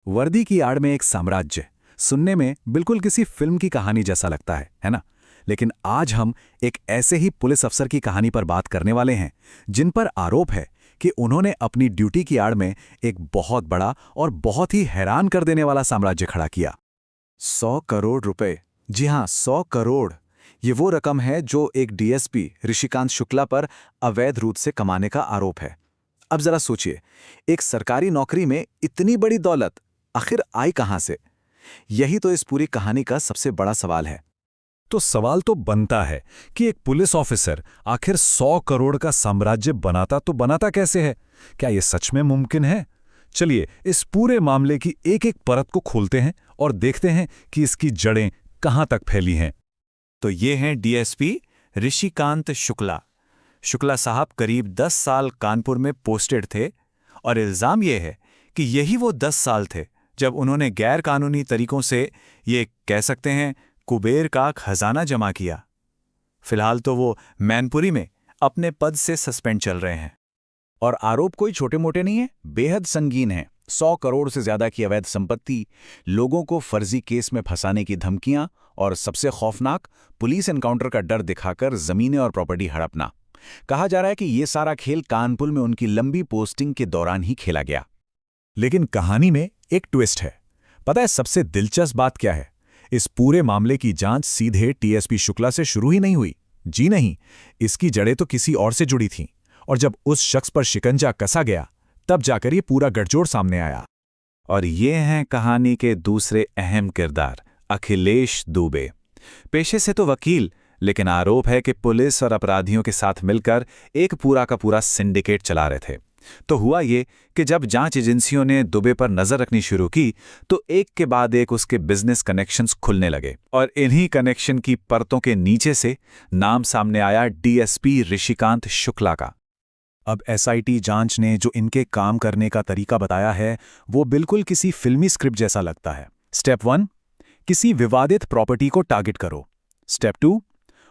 वर्दी की आड़ में एक साम्राज्य। सुनने में बिल्कुल किसी फिल्म की कहानी जैसा लगता है ना? लेकिन आज हम एक ऐसे ही पुलिस अफसर की कहानी पर बात करने वाले हैं जिन पर आरोप है कि उन्होंने अपनी ड्यूटी की आड़ में एक बहुत बड़ा और बहुत ही हैरान कर देने वाला साम्राज्य खड़ा किया। 100 करोड़ रुपए। जी हाँ, 100 करोड़। ये वो रकम है जो एक डीएसपी ऋषिकांत शुक्ला पर अवैध रूप से कमाने का आरोप है। अब जरा सोचिए, एक सरकारी नौकरी में इतनी बड़ी दौलत आखिर आई कहां से? यही तो इस पूरी कहानी का सबसे बड़ा सवाल है। तो सवाल तो बनता है कि एक पुलिस ऑफिसर आखिर 100 करोड़ का साम्राज्य बनाता तो बनाता कैसे है? क्या यह सच में मुमकिन है? चलिए इस पूरे मामले की एक एक परत को खोलते हैं और देखते हैं कि इसकी जड़ें कहां तक फैली हैं। तो ये हैं डीएसपी ऋषिकांत शुक्ला। शुक्ला साहब करीब 10 साल कानपुर में पोस्टेड थे और इल्ज़ाम ये है कि यही वो 10 साल थे जब उन्होंने गैर कानूनी तरीकों से ये कह सकते हैं कुबेर का खजाना जमा किया। फिलहाल तो वो मैनपुरी में अपने पद से सस्पेंड चल रहे हैं। और आरोप कोई छोटे मोटे नहीं है, बेहद संगीन है। 100 करोड़ से ज्यादा की अवैध संपत्ति, लोगों को फर्जी केस में फंसाने की धमकियां और सबसे खौफनाक, पुलिस एनकाउंटर का डर दिखाकर जमीनें और प्रॉपर्टी हड़पना। कहा जा रहा है कि ये सारा खेल कानपुर में उनकी लंबी पोस्टिंग के दौरान ही खेला गया। लेकिन कहानी में एक ट्विस्ट है। पता है सबसे दिलचस्प बात क्या है? इस पूरे मामले की जांच सीधे टीएसपी शुक्ला से शुरू ही नहीं हुई। जी नहीं, इसकी जड़ें तो किसी और से जुड़ी थीं। और जब उस शख्स पर शिकंजा कसा गया, तब जाकर ये पूरा गठजोड़ सामने आया। और ये हैं कहानी के दूसरे अहम किरदार, अखिलेश दुबे। पेशे से तो वकील, लेकिन आरोप है कि पुलिस और अपराधियों के साथ मिलकर एक पूरा का पूरा सिंडिकेट चला रहे थे। तो हुआ ये कि जब जांच एजेंसियों ने दुबे पर नजर रखनी शुरू की, तो एक के बाद एक उसके बिजनेस कनेक्शंस खुलने लगे। और इन्हीं कनेक्शन की परतों के नीचे से नाम सामने आया डीएसपी ऋषिकांत शुक्ला का। अब एसआईटी जांच ने जो इनके काम करने का तरीका बताया है, वो बिल्कुल किसी फिल्मी स्क्रिप्ट जैसा लगता है। स्टेप 1, किसी विवादित प्रॉपर्टी को टारगेट करो। स्टेप 2,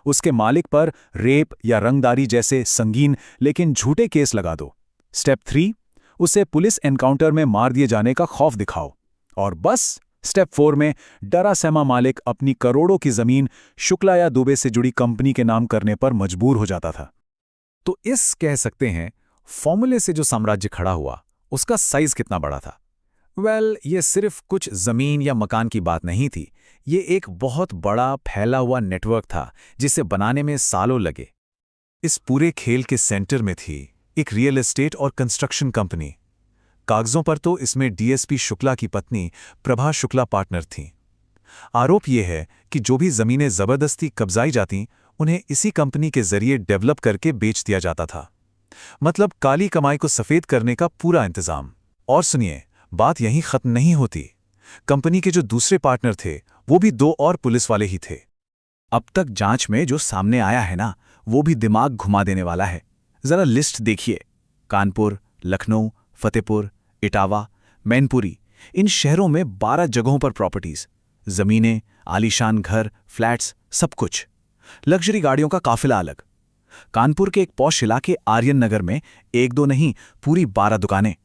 उसके मालिक पर रेप या रंगदारी जैसे संगीन लेकिन झूठे केस लगा दो। स्टेप 3, उसे पुलिस एनकाउंटर में मार दिए जाने का खौफ दिखाओ। और बस स्टेप 4 में डरा सहमा मालिक अपनी करोड़ों की जमीन शुक्ला या दुबे से जुड़ी कंपनी के नाम करने पर मजबूर हो जाता था। तो इस कह सकते हैं फॉर्मूले से जो साम्राज्य खड़ा हुआ, उसका साइज कितना बड़ा था? ये सिर्फ कुछ जमीन या मकान की बात नहीं थी। ये एक बहुत बड़ा फैला हुआ नेटवर्क था जिसे बनाने में सालों लगे। इस पूरे खेल के सेंटर में थी एक रियल एस्टेट और कंस्ट्रक्शन कंपनी। कागजों पर तो इसमें डीएसपी शुक्ला की पत्नी प्रभा शुक्ला पार्टनर थीं। आरोप यह है कि जो भी जमीनें जबरदस्ती कब्जाई जातीं, उन्हें इसी कंपनी के जरिए डेवलप करके बेच दिया जाता था। मतलब काली कमाई को सफेद करने का पूरा इंतजाम। और सुनिए, बात यहीं खत्म नहीं होती। कंपनी के जो दूसरे पार्टनर थे, वो भी 2 और पुलिस वाले ही थे। अब तक जांच में जो सामने आया है ना, वो भी दिमाग घुमा देने वाला है। जरा लिस्ट देखिए। कानपुर, लखनऊ, फतेहपुर, इटावा, मैनपुरी, इन शहरों में 12 जगहों पर प्रॉपर्टीज, जमीनें, आलीशान घर, फ्लैट्स, सब कुछ। लग्जरी गाड़ियों का काफिला अलग। कानपुर के एक पॉश इलाके आर्यन नगर में 1-2 नहीं, पूरी 12 दुकानें।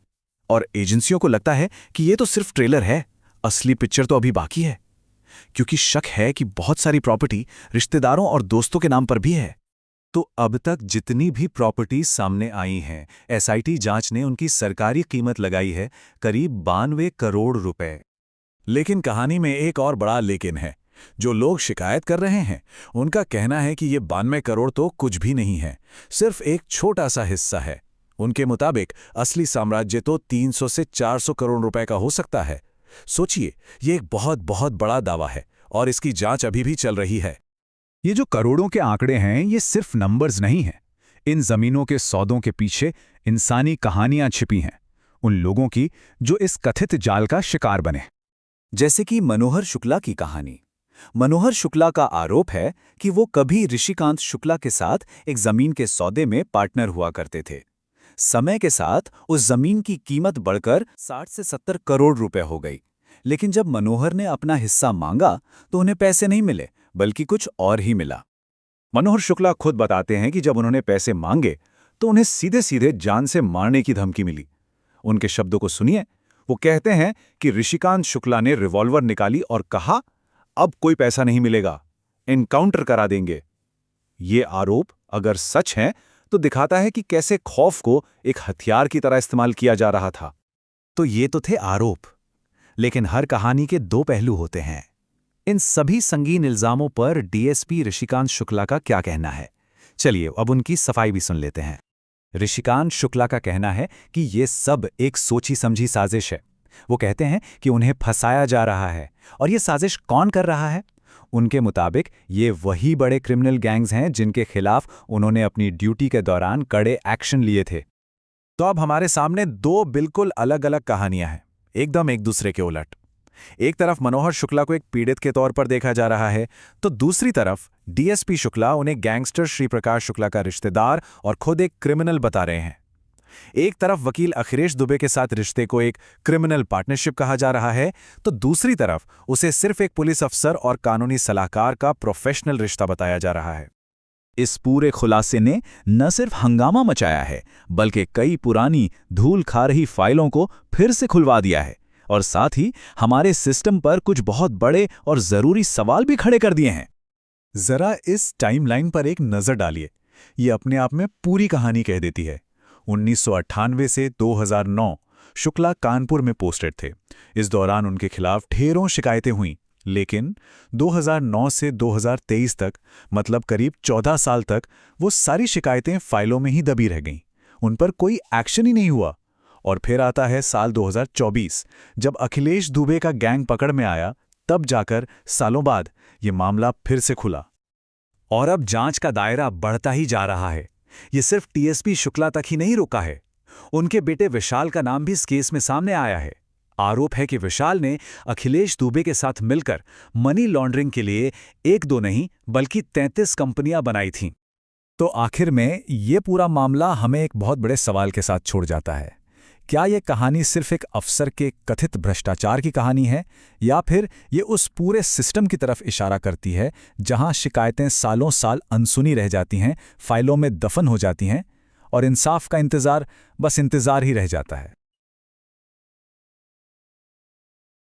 और एजेंसियों को लगता है कि ये तो सिर्फ ट्रेलर है, असली पिक्चर तो अभी बाकी है। क्योंकि शक है कि बहुत सारी प्रॉपर्टी रिश्तेदारों और दोस्तों के नाम पर भी है। तो अब तक जितनी भी प्रॉपर्टीज सामने आई हैं, एसआईटी जांच ने उनकी सरकारी कीमत लगाई है करीब 92 करोड़ रुपए। लेकिन कहानी में एक और बड़ा लेकिन है। जो लोग शिकायत कर रहे हैं, उनका कहना है कि ये 92 करोड़ तो कुछ भी नहीं है, सिर्फ एक छोटा सा हिस्सा है। उनके मुताबिक असली साम्राज्य तो 300 से 400 करोड़ रुपए का हो सकता है। सोचिए, ये एक बहुत बहुत बड़ा दावा है और इसकी जांच अभी भी चल रही है। ये जो करोड़ों के आंकड़े हैं, ये सिर्फ नंबर्स नहीं हैं। इन जमीनों के सौदों के पीछे इंसानी कहानियां छिपी हैं, उन लोगों की जो इस कथित जाल का शिकार बने। जैसे कि मनोहर शुक्ला की कहानी। मनोहर शुक्ला का आरोप है कि वो कभी ऋषिकांत शुक्ला के साथ एक जमीन के सौदे में पार्टनर हुआ करते थे। समय के साथ उस जमीन की कीमत बढ़कर 60 से 70 करोड़ रुपए हो गई। लेकिन जब मनोहर ने अपना हिस्सा मांगा तो उन्हें पैसे नहीं मिले, बल्कि कुछ और ही मिला। मनोहर शुक्ला खुद बताते हैं कि जब उन्होंने पैसे मांगे तो उन्हें सीधे सीधे जान से मारने की धमकी मिली। उनके शब्दों को सुनिए, वो कहते हैं कि ऋषिकांत शुक्ला ने रिवॉल्वर निकाली और कहा, अब कोई पैसा नहीं मिलेगा, एनकाउंटर करा देंगे। ये आरोप अगर सच है तो दिखाता है कि कैसे खौफ को एक हथियार की तरह इस्तेमाल किया जा रहा था। तो ये तो थे आरोप, लेकिन हर कहानी के दो पहलू होते हैं। इन सभी संगीन इल्जामों पर डीएसपी ऋषिकांत शुक्ला का क्या कहना है? चलिए अब उनकी सफाई भी सुन लेते हैं। ऋषिकांत शुक्ला का कहना है कि ये सब एक सोची समझी साजिश है। वो कहते हैं कि उन्हें फंसाया जा रहा है, और ये साजिश कौन कर रहा है? उनके मुताबिक ये वही बड़े क्रिमिनल गैंग्स हैं जिनके खिलाफ उन्होंने अपनी ड्यूटी के दौरान कड़े एक्शन लिए थे। तो अब हमारे सामने दो बिल्कुल अलग अलग कहानियां हैं, एकदम एक दूसरे के उलट। एक तरफ मनोहर शुक्ला को एक पीड़ित के तौर पर देखा जा रहा है, तो दूसरी तरफ डीएसपी शुक्ला उन्हें गैंगस्टर श्री प्रकाश शुक्ला का रिश्तेदार और खुद एक क्रिमिनल बता रहे हैं। एक तरफ वकील अखिलेश दुबे के साथ रिश्ते को एक क्रिमिनल पार्टनरशिप कहा जा रहा है, तो दूसरी तरफ उसे सिर्फ एक पुलिस अफसर और कानूनी सलाहकार का प्रोफेशनल रिश्ता बताया जा रहा है। इस पूरे खुलासे ने न सिर्फ हंगामा मचाया है, बल्कि कई पुरानी धूल खा रही फाइलों को फिर से खुलवा दिया है, और साथ ही हमारे सिस्टम पर कुछ बहुत बड़े और जरूरी सवाल भी खड़े कर दिए हैं। जरा इस टाइमलाइन पर एक नजर डालिए, ये अपने आप में पूरी कहानी कह देती है। 1998 से 2009 शुक्ला कानपुर में पोस्टेड थे। इस दौरान उनके खिलाफ ढेरों शिकायतें हुईं, लेकिन 2009 से 2023 तक, मतलब करीब 14 साल तक, वो सारी शिकायतें फाइलों में ही दबी रह गईं। उन पर कोई एक्शन ही नहीं हुआ। और फिर आता है साल 2024, जब अखिलेश दुबे का गैंग पकड़ में आया, तब जाकर सालों बाद ये मामला फिर से खुला। और अब जांच का दायरा बढ़ता ही जा रहा है। ये सिर्फ टीएसपी शुक्ला तक ही नहीं रुका है। उनके बेटे विशाल का नाम भी इस केस में सामने आया है। आरोप है कि विशाल ने अखिलेश दुबे के साथ मिलकर मनी लॉन्ड्रिंग के लिए एक दो नहीं बल्कि 33 कंपनियां बनाई थीं। तो आखिर में ये पूरा मामला हमें एक बहुत बड़े सवाल के साथ छोड़ जाता है। क्या ये कहानी सिर्फ एक अफसर के कथित भ्रष्टाचार की कहानी है, या फिर ये उस पूरे सिस्टम की तरफ इशारा करती है जहां शिकायतें सालों साल अनसुनी रह जाती हैं, फाइलों में दफन हो जाती हैं और इंसाफ का इंतजार बस इंतजार ही रह जाता है?